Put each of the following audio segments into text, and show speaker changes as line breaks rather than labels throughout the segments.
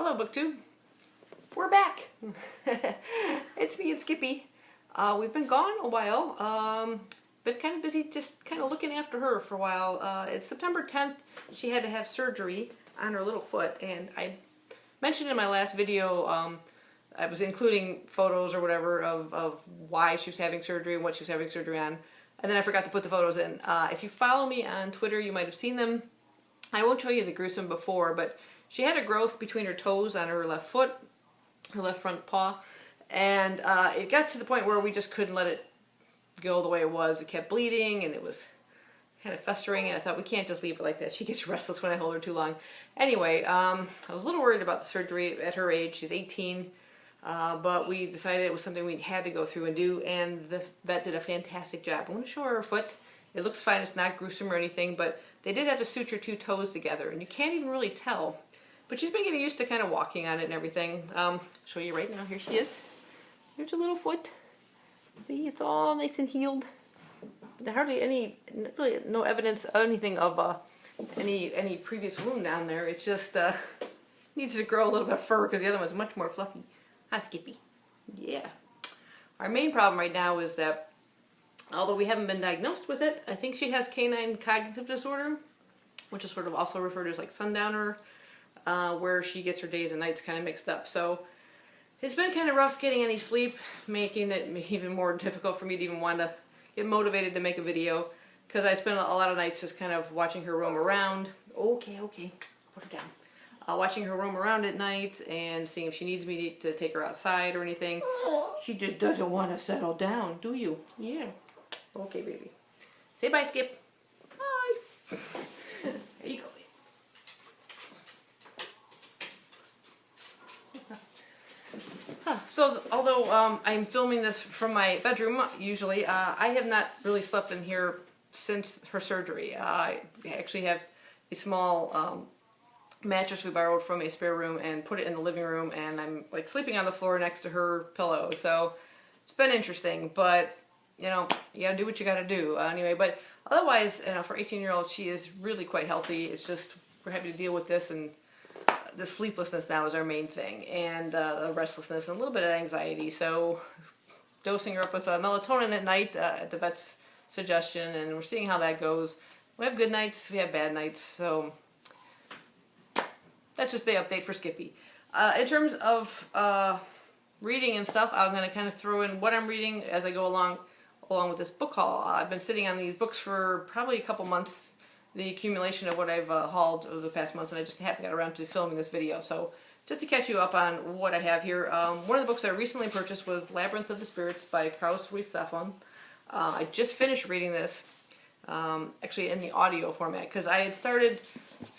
Hello, BookTube. We're back. It's me and Skippy. We've been gone a while. Been kind of busy just kind of looking after her for a while. It's September 10th. She had to have surgery on her little foot, and I mentioned in my last video, I was including photos or whatever of why she was having surgery and what she was having surgery on. And then I forgot to put the photos in. If you follow me on Twitter, you might have seen them. I won't show you the gruesome before, but she had a growth between her toes on her left foot, her left front paw, and it got to the point where we just couldn't let it go the way it was. It kept bleeding, and it was kind of festering, and I thought, we can't just leave it like that. She gets restless when I hold her too long. Anyway, I was a little worried about the surgery at her age. She's 18, but we decided it was something we had to go through and do, and the vet did a fantastic job. I want to show her foot. It looks fine. It's not gruesome or anything, but they did have to suture two toes together, and you can't even really tell. But she's been getting used to kind of walking on it and everything. I'll show you right now. Here she is. Here's her little foot. See, it's all nice and healed. Hardly any, really no evidence of anything of any previous wound down there. It just needs to grow a little bit of fur because the other one's much more fluffy. Hi, Skippy. Yeah. Our main problem right now is that, although we haven't been diagnosed with it, I think she has canine cognitive disorder, which is sort of also referred to as like sundowner, where she gets her days and nights kind of mixed up. So it's been kind of rough getting any sleep, making it even more difficult for me to even want to get motivated to make a video, because I spend a lot of nights just kind of watching her roam around. Okay, put her down. Watching her roam around at night and seeing if she needs me to take her outside or anything. She just doesn't want to settle down, do you? Yeah. Okay, baby. Say bye, Skip. Bye. There you go. So, although I'm filming this from my bedroom, usually, I have not really slept in here since her surgery. I actually have a small mattress we borrowed from a spare room and put it in the living room, and I'm like sleeping on the floor next to her pillow. So it's been interesting, but you know, you gotta do what you gotta do. Anyway, but otherwise, you know, for 18-year-old, she is really quite healthy. It's just we're having to deal with this, and the sleeplessness now is our main thing, and the restlessness and a little bit of anxiety. So dosing her up with melatonin at night at the vet's suggestion, and we're seeing how that goes. We have good nights, we have bad nights, so that's just the update for Skippy. In terms of reading and stuff, I'm going to kind of throw in what I'm reading as I go along with this book haul. I've been sitting on these books for probably a couple months, the accumulation of what I've hauled over the past months, and I just haven't got around to filming this video. So just to catch you up on what I have here, one of the books I recently purchased was Labyrinth of the Spirits by Ruiz, Zafón. I just finished reading this, actually in the audio format, because I had started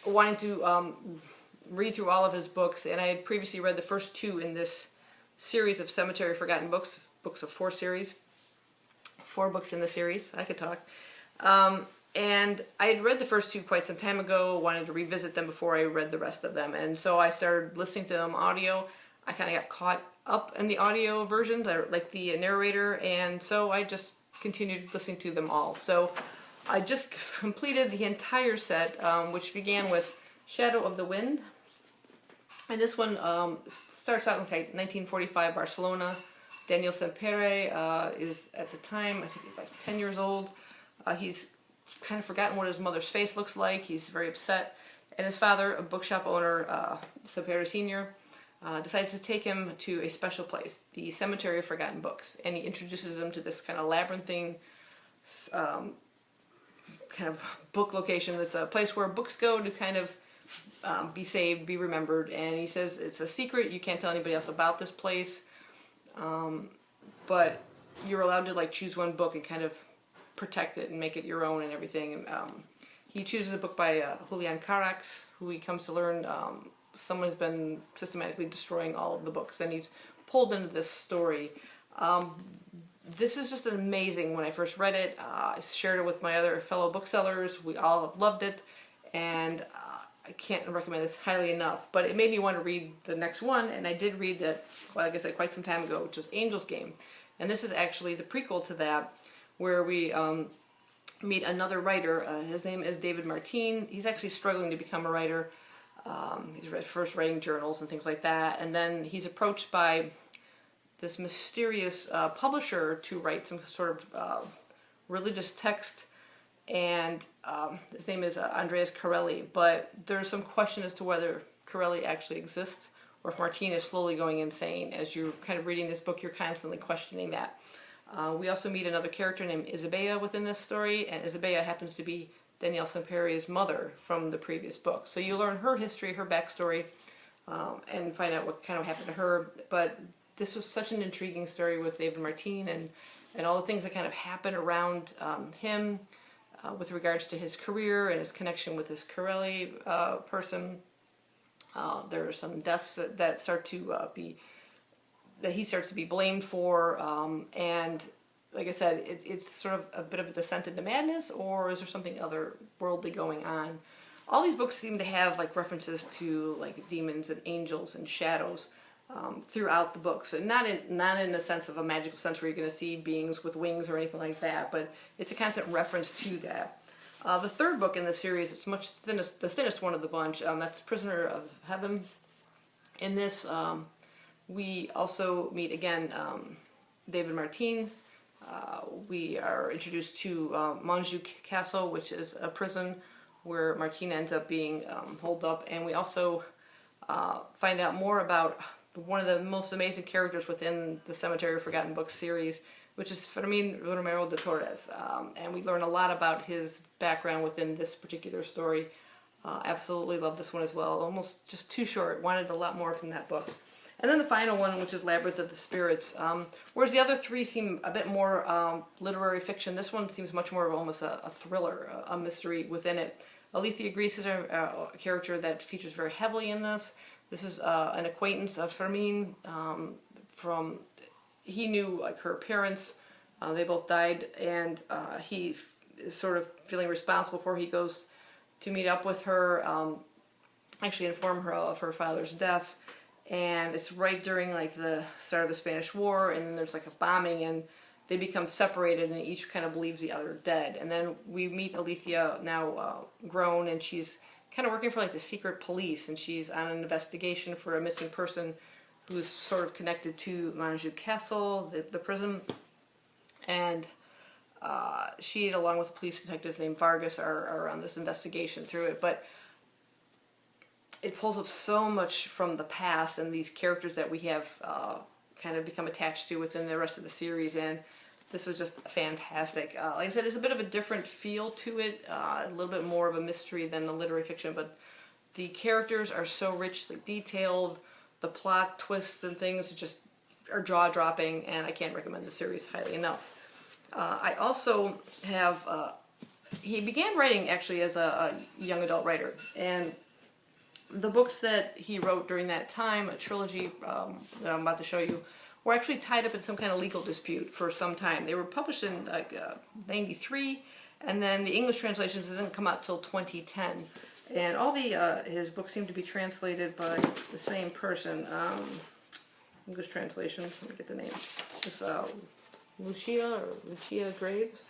wanting to read through all of his books, and I had previously read the first two in this series of Cemetery of Forgotten Books, books of 4 series. 4 books in the series. I could talk. And I had read the first 2 quite some time ago, wanted to revisit them before I read the rest of them, and so I started listening to them audio. I kind of got caught up in the audio versions, I like the narrator, and so I just continued listening to them all. So I just completed the entire set, which began with Shadow of the Wind. And this one starts out in 1945 Barcelona. Daniel Sempere is at the time, I think he's like 10 years old. He's kind of forgotten what his mother's face looks like. He's very upset. And his father, a bookshop owner, Sempere Sr., decides to take him to a special place, the Cemetery of Forgotten Books. And he introduces him to this kind of labyrinthine kind of book location. It's a place where books go to kind of be saved, be remembered, and he says it's a secret, you can't tell anybody else about this place, but you're allowed to like choose one book and kind of protect it and make it your own and everything. And he chooses a book by Julian Carax, who he comes to learn someone has been systematically destroying all of the books, and he's pulled into this story. This is just amazing. When I first read it, I shared it with my other fellow booksellers. We all have loved it, and I can't recommend this highly enough, but it made me want to read the next one, and I did read that, well, like I said, quite some time ago, which was Angel's Game. And this is actually the prequel to that, where we meet another writer. His name is David Martin. He's actually struggling to become a writer. He's first writing journals and things like that, and then he's approached by this mysterious publisher to write some sort of religious text, and his name is Andreas Corelli, but there's some question as to whether Corelli actually exists, or if Martina is slowly going insane. As you're kind of reading this book, you're constantly questioning that. We also meet another character named Isabella within this story, and Isabella happens to be Danielle Samperia's mother from the previous book. So you learn her history, her backstory, and find out what kind of happened to her. But this was such an intriguing story with David Martin and all the things that kind of happen around him with regards to his career and his connection with this Corelli person. There are some deaths that start to that he starts to be blamed for, and like I said, it's sort of a bit of a descent into madness, or is there something otherworldly going on? All these books seem to have like references to like demons and angels and shadows throughout the books, and not in the sense of a magical sense where you're going to see beings with wings or anything like that, but it's a constant reference to that. The third book in the series, it's the thinnest one of the bunch. That's Prisoner of Heaven. In this, we also meet again David Martin. We are introduced to Montjuic Castle, which is a prison where Martina ends up being holed up, and we also find out more about one of the most amazing characters within the Cemetery of Forgotten Books series, which is Fermin Romero de Torres, and we learn a lot about his background within this particular story. Absolutely love this one as well. Almost just too short. Wanted a lot more from that book. And then the final one, which is Labyrinth of the Spirits. Whereas the other three seem a bit more literary fiction, this one seems much more of almost a thriller, a mystery within it. Alethea Grease is a character that features very heavily in this. This is an acquaintance of Fermin from... He knew like her parents, they both died, and he is sort of feeling responsible for her. He goes to meet up with her, actually inform her of her father's death, and it's right during like the start of the Spanish War, and then there's like a bombing, and they become separated, and each kind of believes the other dead. And then we meet Alethea, now grown, and she's kind of working for like the secret police, and she's on an investigation for a missing person who's sort of connected to Montjuic Castle, the prison, and she, along with a police detective named Vargas, are on this investigation through it. But it pulls up so much from the past and these characters that we have kind of become attached to within the rest of the series, and this was just fantastic. Like I said, it's a bit of a different feel to it, a little bit more of a mystery than the literary fiction, but the characters are so richly detailed. The plot twists and things just are jaw-dropping, and I can't recommend the series highly enough. I also have... he began writing, actually, as a young adult writer, and the books that he wrote during that time, a trilogy that I'm about to show you, were actually tied up in some kind of legal dispute for some time. They were published in like 93, and then the English translations didn't come out till 2010. And all his books seem to be translated by the same person. English translations, let me get the name. It's Lucia Graves.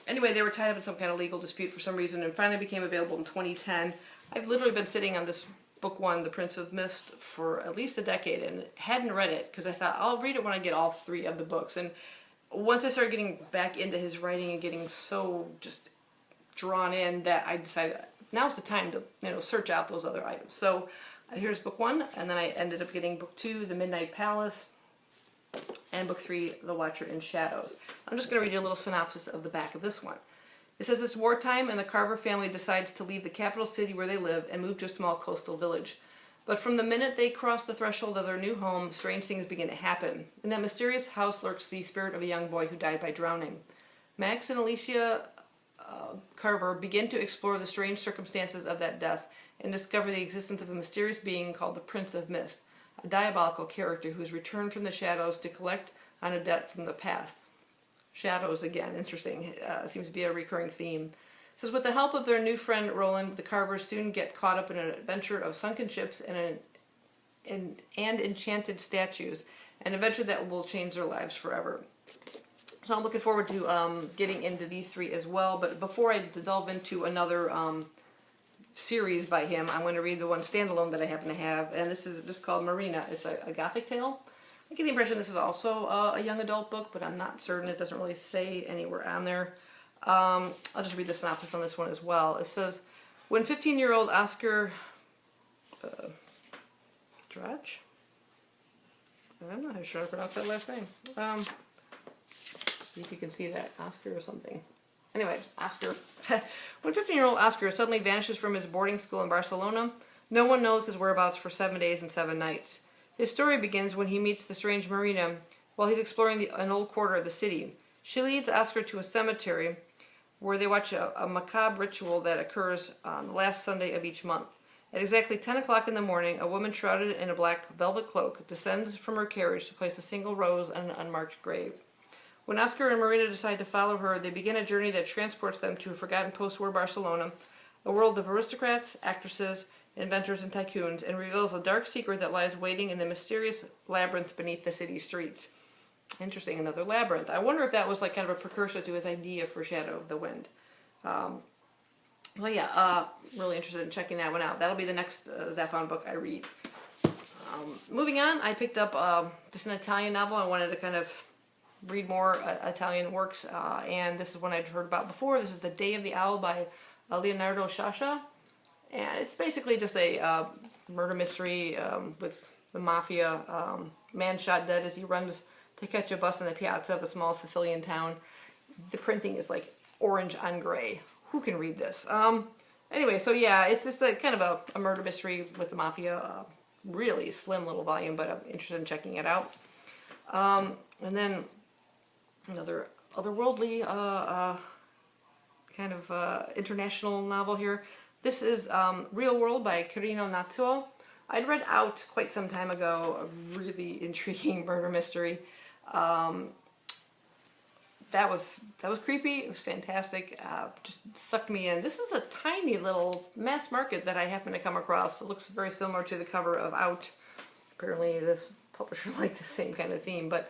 Anyway, they were tied up in some kind of legal dispute for some reason, and finally became available in 2010. I've literally been sitting on this book one, The Prince of Mist, for at least a decade, and hadn't read it, because I thought, I'll read it when I get all three of the books. And once I started getting back into his writing and getting so just drawn in, that I decided now's the time to search out those other items. So here's book one, and then I ended up getting book two, The Midnight Palace, and book three, The Watcher in Shadows. I'm just going to read you a little synopsis of the back of this one. It says it's wartime, and the Carver family decides to leave the capital city where they live and move to a small coastal village. But from the minute they cross the threshold of their new home, strange things begin to happen. In that mysterious house lurks the spirit of a young boy who died by drowning. Max and Alicia Carver begin to explore the strange circumstances of that death and discover the existence of a mysterious being called the Prince of Mist, a diabolical character who has returned from the shadows to collect on a debt from the past. Shadows again, interesting. Seems to be a recurring theme. It says, with the help of their new friend Roland, the Carvers soon get caught up in an adventure of sunken ships and enchanted statues, an adventure that will change their lives forever. So I'm looking forward to getting into these three as well. But before I delve into another series by him, I'm going to read the one standalone that I happen to have, and this is just called Marina. It's a gothic tale. I get the impression this is also a young adult book, but I'm not certain. It doesn't really say anywhere on there. I'll just read the synopsis on this one as well. It says, when 15-year-old Oscar Drudge? I'm not sure how to pronounce that last name. See if you can see that. Oscar or something. Anyway, Oscar. When 15-year-old Oscar suddenly vanishes from his boarding school in Barcelona, no one knows his whereabouts for 7 days and 7 nights. His story begins when he meets the strange Marina while he's exploring an old quarter of the city. She leads Oscar to a cemetery where they watch a macabre ritual that occurs on the last Sunday of each month. At exactly 10 o'clock in the morning, a woman shrouded in a black velvet cloak descends from her carriage to place a single rose on an unmarked grave. When Oscar and Marina decide to follow her, they begin a journey that transports them to a forgotten post-war Barcelona, a world of aristocrats, actresses, inventors, and tycoons, and reveals a dark secret that lies waiting in the mysterious labyrinth beneath the city streets. Interesting, another labyrinth. I wonder if that was like kind of a precursor to his idea for Shadow of the Wind. Well, yeah, really interested in checking that one out. That'll be the next Zafón book I read. Moving on, I picked up just an Italian novel. I wanted to kind of read more Italian works, and this is one I'd heard about before. This is The Day of the Owl by Leonardo Sciascia, and it's basically just a murder mystery with the mafia. Man shot dead as he runs to catch a bus in the piazza of a small Sicilian town. The printing is like orange on gray. Who can read this? Anyway, so yeah, it's just a kind of a murder mystery with the mafia. Really slim little volume, but I'm interested in checking it out. And then another otherworldly kind of international novel here. This is Real World by Carino Natsuo. I'd read Out quite some time ago, a really intriguing murder mystery. That was creepy. It was fantastic. Just sucked me in. This is a tiny little mass market that I happened to come across. It looks very similar to the cover of Out. Apparently this publisher liked the same kind of theme, but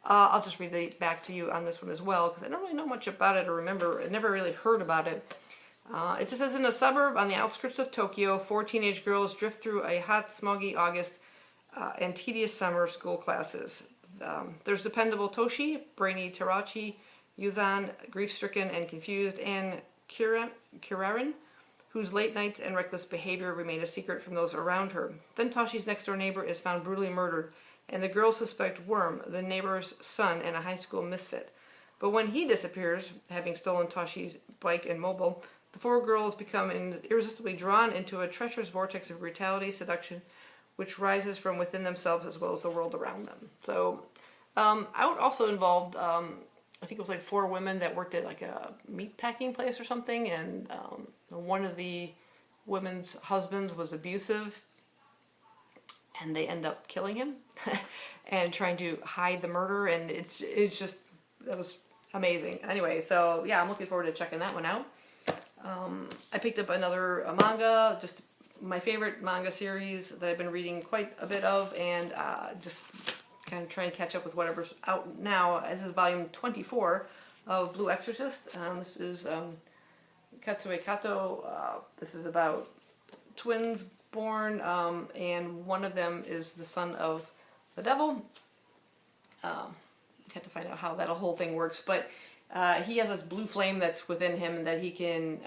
I'll just read the back to you on this one as well, because I don't really know much about it or remember. I never really heard about it. It just says, in a suburb on the outskirts of Tokyo, 4 teenage girls drift through a hot, smoggy August and tedious summer school classes. There's dependable Toshi, brainy Tarachi, Yuzan, grief-stricken and confused, and Kirarin, whose late nights and reckless behavior remain a secret from those around her. Then Toshi's next-door neighbor is found brutally murdered, and the girls suspect Worm, the neighbor's son and a high school misfit. But when he disappears, having stolen Toshi's bike and mobile, the 4 girls become irresistibly drawn into a treacherous vortex of brutality, seduction, which rises from within themselves as well as the world around them. So, Out also involved, I think it was like 4 women that worked at like a meat packing place or something, and one of the women's husbands was abusive, and they end up killing him and trying to hide the murder, and it's just, that was amazing. Anyway, so yeah, I'm looking forward to checking that one out. I picked up another manga, just my favorite manga series that I've been reading quite a bit of, and just kind of trying to catch up with whatever's out now. This is volume 24 of Blue Exorcist. This is Katsue Kato. This is about twins born, and one of them is the son of the devil. Have to find out how that whole thing works, but he has this blue flame that's within him that he can,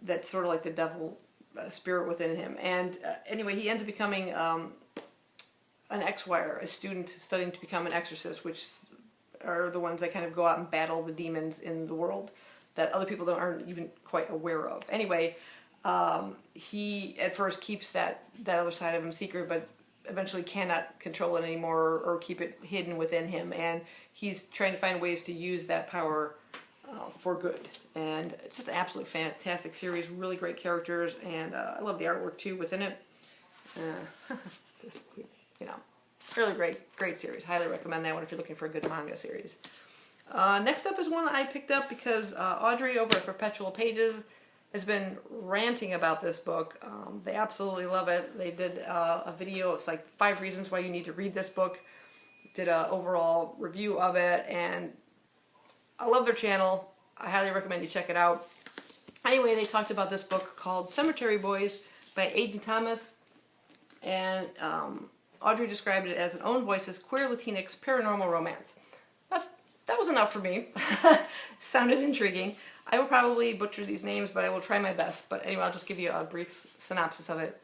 that's sort of like the devil spirit within him. And anyway, he ends up becoming an ex-wire, a student studying to become an exorcist, which are the ones that kind of go out and battle the demons in the world that other people aren't even quite aware of. Anyway, he at first keeps that other side of him secret, but eventually cannot control it anymore or keep it hidden within him, and he's trying to find ways to use that power for good. And it's just an absolutely fantastic series, really great characters, and I love the artwork too within it. Just, you know, really great series. Highly recommend that one if you're looking for a good manga series. Next up is one I picked up because Audrey over at Perpetual Pages has been ranting about this book. They absolutely love it. They did a video. It's like 5 reasons why you need to read this book. Did an overall review of it, and I love their channel. I highly recommend you check it out. Anyway, they talked about this book called Cemetery Boys by Aidan Thomas, and Audrey described it as an own voices queer Latinx paranormal romance. That was enough for me. Sounded intriguing. I will probably butcher these names, but I will try my best. But anyway, I'll just give you a brief synopsis of it.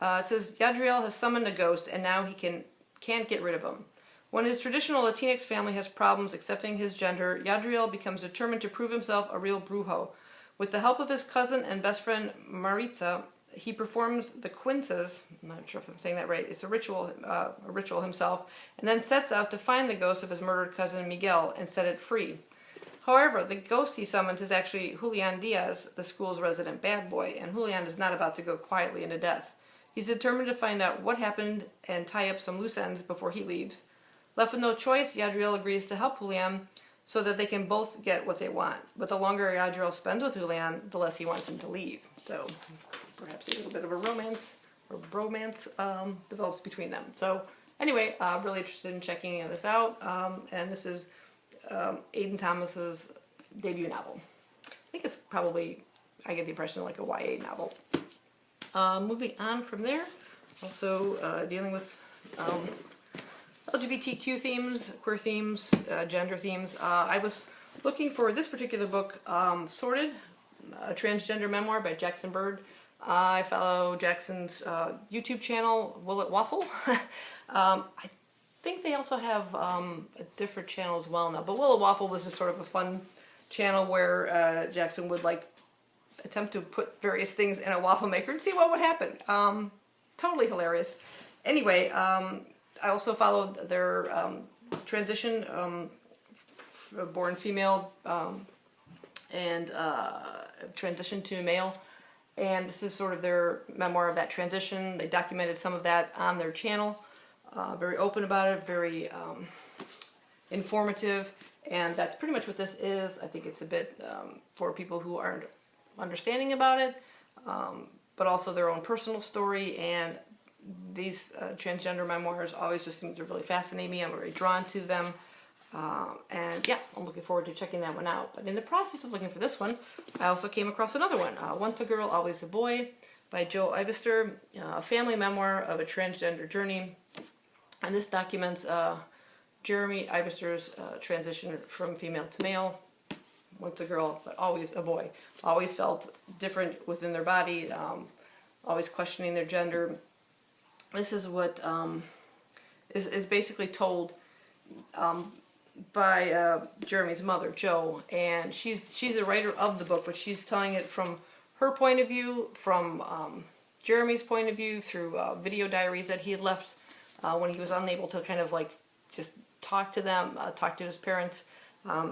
It says, Yadriel has summoned a ghost, and now he can't get rid of him. When his traditional Latinx family has problems accepting his gender, Yadriel becomes determined to prove himself a real brujo. With the help of his cousin and best friend Maritza, he performs the quinces, I'm not sure if I'm saying that right, it's a ritual himself, and then sets out to find the ghost of his murdered cousin Miguel and set it free. However, the ghost he summons is actually Julian Diaz, the school's resident bad boy, and Julian is not about to go quietly into death. He's determined to find out what happened and tie up some loose ends before he leaves. Left with no choice, Yadriel agrees to help Julian so that they can both get what they want. But the longer Yadriel spends with Julian, the less he wants him to leave. So perhaps a little bit of a romance or bromance develops between them. So anyway, really interested in checking this out. And this is Aidan Thomas's debut novel. I think it's probably, I get the impression, like a YA novel. Moving on from there, also dealing with LGBTQ themes, queer themes, gender themes. I was looking for this particular book, Sorted, a transgender memoir by Jackson Bird. I follow Jackson's YouTube channel, Will It Waffle. I think they also have a different channel as well now, but Will It Waffle was just sort of a fun channel where Jackson would like attempt to put various things in a waffle maker and see what would happen. Totally hilarious. Anyway, I also followed their transition, born female, and transition to male. And this is sort of their memoir of that transition. They documented some of that on their channel. Very open about it, very informative. And that's pretty much what this is. I think it's a bit for people who aren't understanding about it, but also their own personal story. And these transgender memoirs always just seem to really fascinate me. I'm very drawn to them. And yeah, I'm looking forward to checking that one out. But in the process of looking for this one, I also came across another one, Once a Girl, Always a Boy by Joe Ivester, a family memoir of a transgender journey. And this documents Jeremy Ivester's transition from female to male. Once a girl, but always a boy. Always felt different within their body, always questioning their gender. This is what is basically told by Jeremy's mother, Jo, and she's the writer of the book, but she's telling it from her point of view, from Jeremy's point of view, through video diaries that he had left when he was unable to kind of like just talk to them, talk to his parents.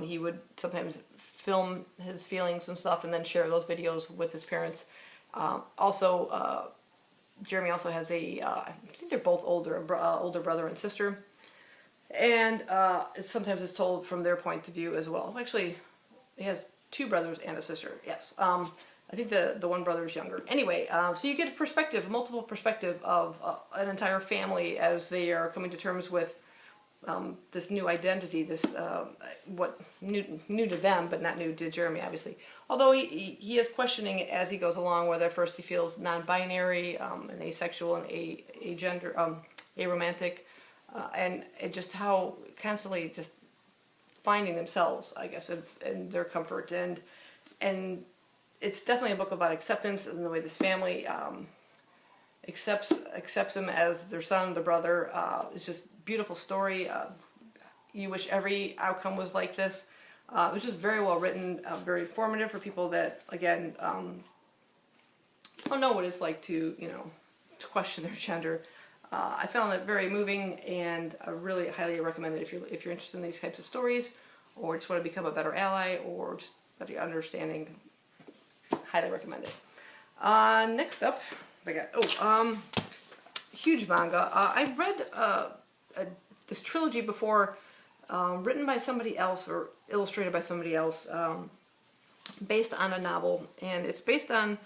He would sometimes film his feelings and stuff and then share those videos with his parents. Also, Jeremy also has I think they're both older brother and sister. And sometimes it's told from their point of view as well. Actually, he has two brothers and a sister, yes. I think the one brother is younger. Anyway, so you get a multiple perspective of an entire family as they are coming to terms with this new identity, this what new to them, but not new to Jeremy, obviously. Although he is questioning it as he goes along, whether at first he feels non-binary, and asexual, and agender, aromantic, and just how constantly just finding themselves, I guess, and their comfort, and it's definitely a book about acceptance and the way this family accepts him as their son, their brother. It's just a beautiful story. You wish every outcome was like this. It was just very well written, very informative for people that, again, don't know what it's like to question their gender. I found it very moving, and I really highly recommend it if you're interested in these types of stories, or just want to become a better ally, or just better understanding. Highly recommend it. Next up, I got huge manga. I read this trilogy before, written by somebody else or illustrated by somebody else, based on a novel, and it's based on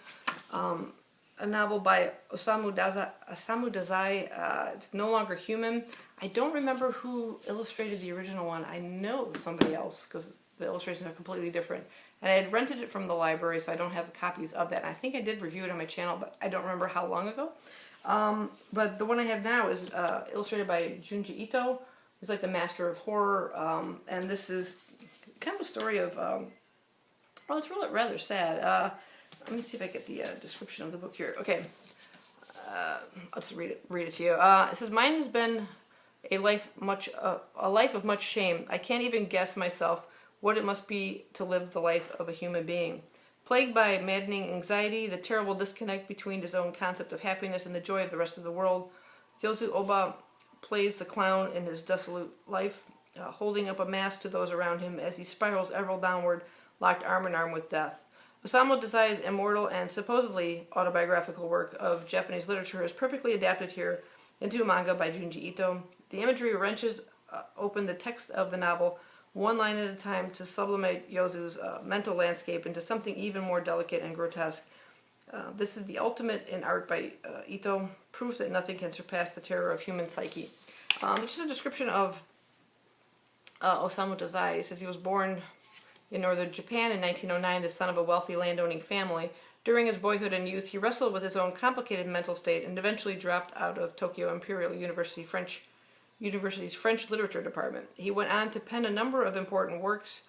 a novel by Osamu Dazai. It's No Longer Human. I don't remember who illustrated the original one. I know it was somebody else because the illustrations are completely different. And I had rented it from the library, so I don't have copies of that. And I think I did review it on my channel, but I don't remember how long ago. But the one I have now is illustrated by Junji Ito. He's like the master of horror. And this is kind of a story of, well, it's really rather sad. Let me see if I get the description of the book here. Okay. I'll just read it to you. It says, "Mine has been a life of much shame. I can't even guess myself what it must be to live the life of a human being. Plagued by maddening anxiety, the terrible disconnect between his own concept of happiness and the joy of the rest of the world, Gyozu Oba plays the clown in his dissolute life, holding up a mask to those around him as he spirals ever downward, locked arm in arm with death. Osamu Dazai's immortal and supposedly autobiographical work of Japanese literature is perfectly adapted here into a manga by Junji Ito. The imagery wrenches open the text of the novel one line at a time to sublimate Yozu's mental landscape into something even more delicate and grotesque. This is the ultimate in art by Ito, proof that nothing can surpass the terror of human psyche." This is a description of Osamu Dazai. It says he was born in northern Japan in 1909, the son of a wealthy landowning family. During his boyhood and youth, he wrestled with his own complicated mental state and eventually dropped out of Tokyo Imperial University's French literature department. He went on to pen a number of important works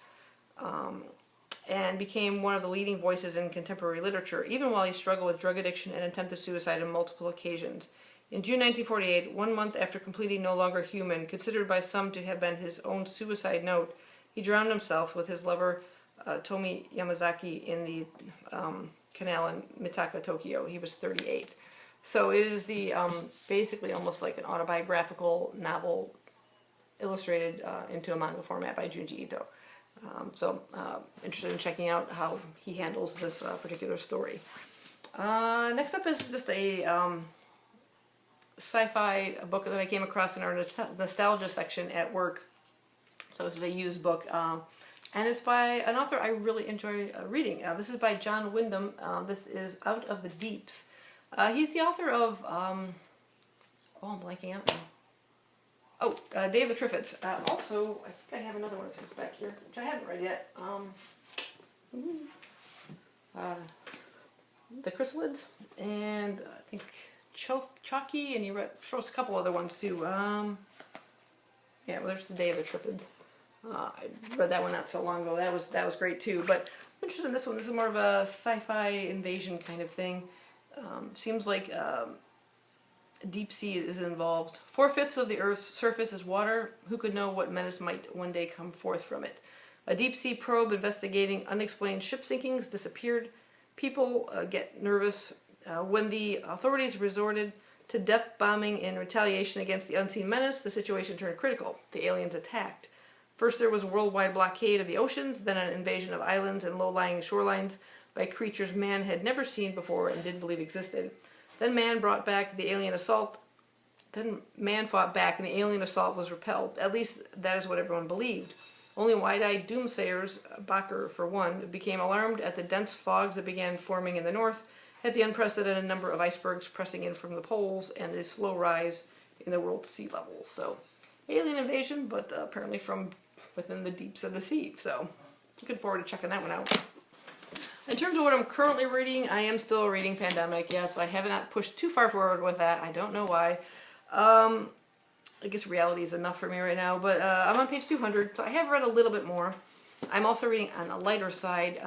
and became one of the leading voices in contemporary literature, even while he struggled with drug addiction and attempted suicide on multiple occasions. In June 1948, 1 month after completing No Longer Human, considered by some to have been his own suicide note, he drowned himself with his lover Tomi Yamazaki in the canal in Mitaka, Tokyo. He was 38. So it is the basically almost like an autobiographical novel illustrated into a manga format by Junji Ito. Interested in checking out how he handles this particular story. Next up is just a sci-fi book that I came across in our nostalgia section at work. So this is a used book, and it's by an author I really enjoy reading. This is by John Wyndham. This is Out of the Deeps. He's the author of, I'm blanking out now. Day of the Triffids. Also, I think I have another one of his back here, which I haven't read yet. The Chrysalids, and I think Chalky, and he wrote a couple other ones too. Yeah, well, there's the Day of the Triffids. I read that one not so long ago. That was great too. But I'm interested in this one. This is more of a sci-fi invasion kind of thing. Seems like deep sea is involved. 4/5 of the Earth's surface is water. Who could know what menace might one day come forth from it? A deep sea probe investigating unexplained ship sinkings disappeared. People get nervous when the authorities resorted to depth bombing in retaliation against the unseen menace. The situation turned critical. The aliens attacked. First there was a worldwide blockade of the oceans, then an invasion of islands and low-lying shorelines by creatures man had never seen before and didn't believe existed. Then man fought back and the alien assault was repelled. At least that is what everyone believed. Only wide-eyed doomsayers, Bakker for one, became alarmed at the dense fogs that began forming in the north, at the unprecedented number of icebergs pressing in from the poles, and the slow rise in the world's sea level. So, alien invasion, but apparently from within the deeps of the sea. So, looking forward to checking that one out. In terms of what I'm currently reading, I am still reading Pandemic. Yes, I have not pushed too far forward with that. I don't know why. I guess reality is enough for me right now, but I'm on page 200, so I have read a little bit more. I'm also reading on a lighter side,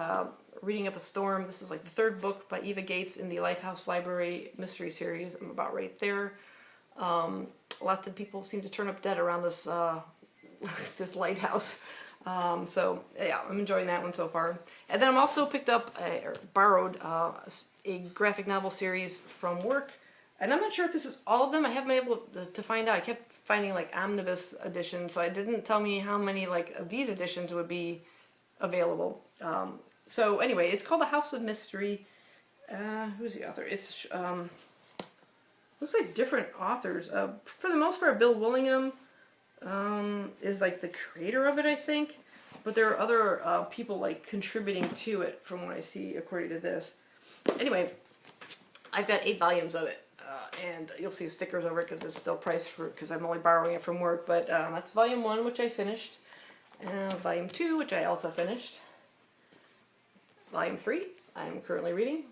Reading Up a Storm. This is like the third book by Eva Gates in the Lighthouse Library mystery series. I'm about right there. Lots of people seem to turn up dead around this this lighthouse. So yeah, I'm enjoying that one so far. And then I'm also picked up or borrowed a graphic novel series from work. And I'm not sure if this is all of them. I haven't been able to find out. I kept finding like omnibus editions, so it didn't tell me how many like of these editions would be available. So anyway, it's called The House of Mystery. Who's the author? It's looks like different authors. For the most part, Bill Willingham is like the creator of it, I think. But there are other people like contributing to it from what I see according to this. Anyway, I've got 8 volumes of it. And you'll see stickers over it because it's still priced for, because I'm only borrowing it from work. But that's volume 1, which I finished. Volume 2, which I also finished. Volume 3, I'm currently reading.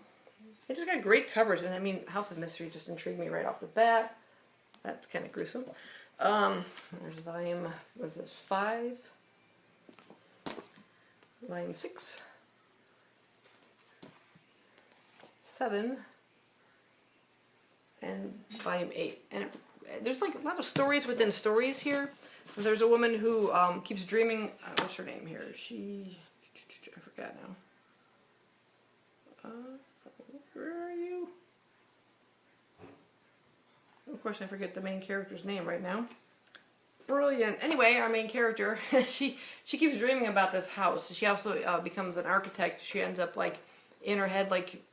It just got great covers, and I mean, House of Mystery just intrigued me right off the bat. That's kind of gruesome. There's volume, was this 5? Volume 6. 7. And volume 8. And there's like a lot of stories within stories here. There's a woman who keeps dreaming, what's her name here? I forgot now. Where are you? Of course I forget the main character's name right now. Brilliant. Anyway, our main character, she keeps dreaming about this house. She also becomes an architect. She ends up like in her head like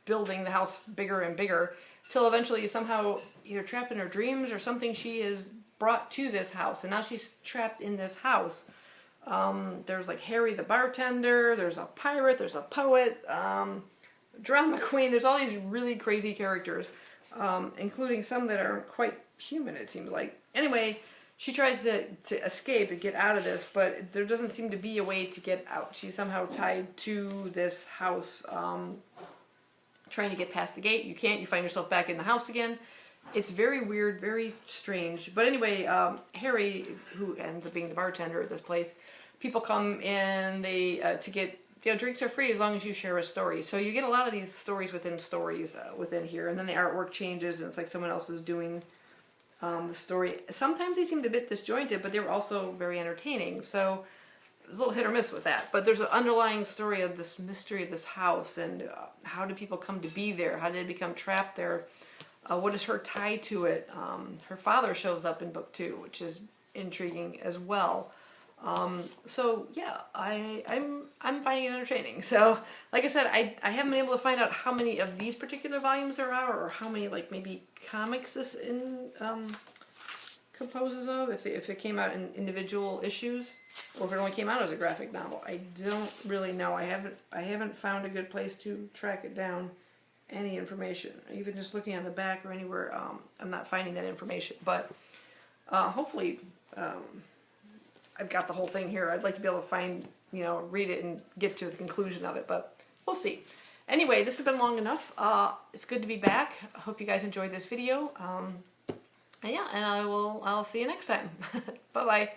building the house bigger and bigger till eventually somehow either trapped in her dreams or something she is brought to this house, and now she's trapped in this house. There's like Harry the bartender, there's a pirate, there's a poet, drama queen, there's all these really crazy characters, including some that are quite human, it seems like. Anyway, she tries to escape and get out of this, but there doesn't seem to be a way to get out. She's somehow tied to this house, trying to get past the gate. You can't, you find yourself back in the house again. It's very weird, very strange. But anyway, Harry, who ends up being the bartender at this place, people come in, they to get, you know, drinks are free as long as you share a story. So you get a lot of these stories within here, and then the artwork changes and it's like someone else is doing the story. Sometimes they seemed a bit disjointed, but they were also very entertaining. So there's a little hit or miss with that. But there's an underlying story of this mystery of this house, and how do people come to be there? How did they become trapped there? What is her tie to it? Her father shows up in book 2, which is intriguing as well. So yeah, I'm finding it entertaining. So like I said, I haven't been able to find out how many of these particular volumes there are, or how many like maybe comics this composes of, if it came out in individual issues, or if it only came out as a graphic novel. I don't really know. I haven't found a good place to track it down. Any information, even just looking on the back or anywhere, I'm not finding that information. But hopefully, I've got the whole thing here. I'd like to be able to find, you know, read it and get to the conclusion of it, but we'll see. Anyway, this has been long enough. It's good to be back. I hope you guys enjoyed this video. And yeah, and I'll see you next time. Bye bye.